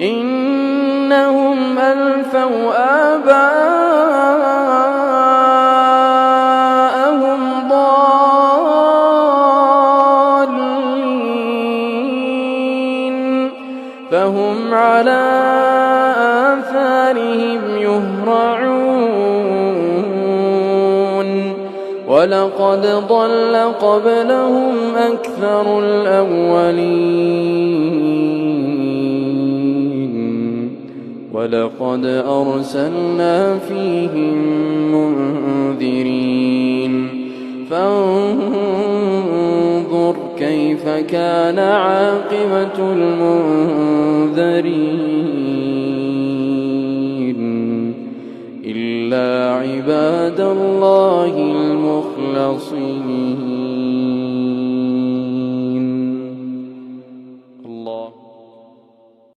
إنهم ألفوا آباءهم ضالين فهم على آثارهم يهرعون ولقد ضل قبلهم أكثر الأولين ولقد أرسلنا فيهم منذرين فانظر كيف كان عاقبة المنذرين إلا عباد الله المخلصين.